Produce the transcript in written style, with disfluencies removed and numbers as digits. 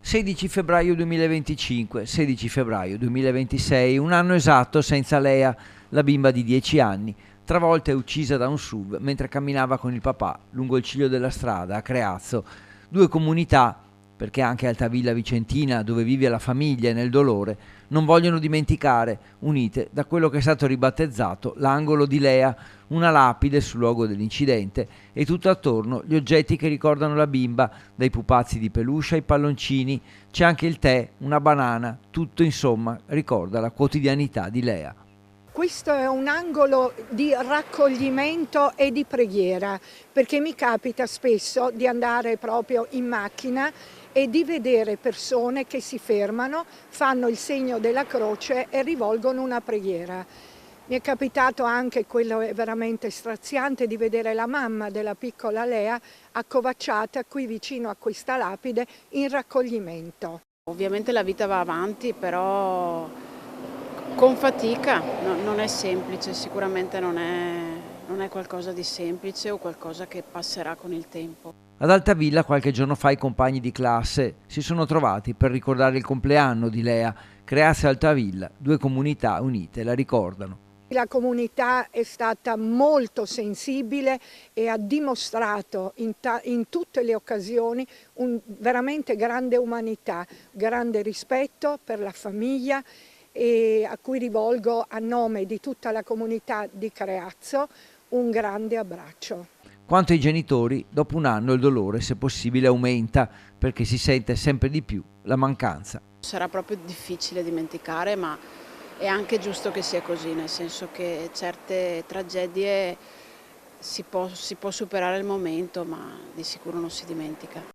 16 febbraio 2025, 16 febbraio 2026, un anno esatto senza Lea, la bimba di 10 anni, travolta e uccisa da un SUV mentre camminava con il papà lungo il ciglio della strada a Creazzo. Due comunità, perché anche Altavilla Vicentina, dove vive la famiglia nel dolore, non vogliono dimenticare, unite da quello che è stato ribattezzato l'angolo di Lea, una lapide sul luogo dell'incidente e tutto attorno gli oggetti che ricordano la bimba, dai pupazzi di peluche ai palloncini, c'è anche il tè, una banana, tutto insomma ricorda la quotidianità di Lea. Questo è un angolo di raccoglimento e di preghiera, perché mi capita spesso di andare proprio in macchina e di vedere persone che si fermano, fanno il segno della croce e rivolgono una preghiera. Mi è capitato anche, quello è veramente straziante, di vedere la mamma della piccola Lea accovacciata qui vicino a questa lapide in raccoglimento. Ovviamente la vita va avanti, però con fatica, non è semplice, sicuramente non è qualcosa di semplice o qualcosa che passerà con il tempo. Ad Altavilla qualche giorno fa i compagni di classe si sono trovati per ricordare il compleanno di Lea. Creazzo e Altavilla, due comunità unite, la ricordano. La comunità è stata molto sensibile e ha dimostrato in tutte le occasioni veramente grande umanità, grande rispetto per la famiglia, e a cui rivolgo a nome di tutta la comunità di Creazzo un grande abbraccio. Quanto ai genitori, dopo un anno il dolore, se possibile, aumenta perché si sente sempre di più la mancanza. Sarà proprio difficile dimenticare, ma è anche giusto che sia così, nel senso che certe tragedie si può superare il momento, ma di sicuro non si dimentica.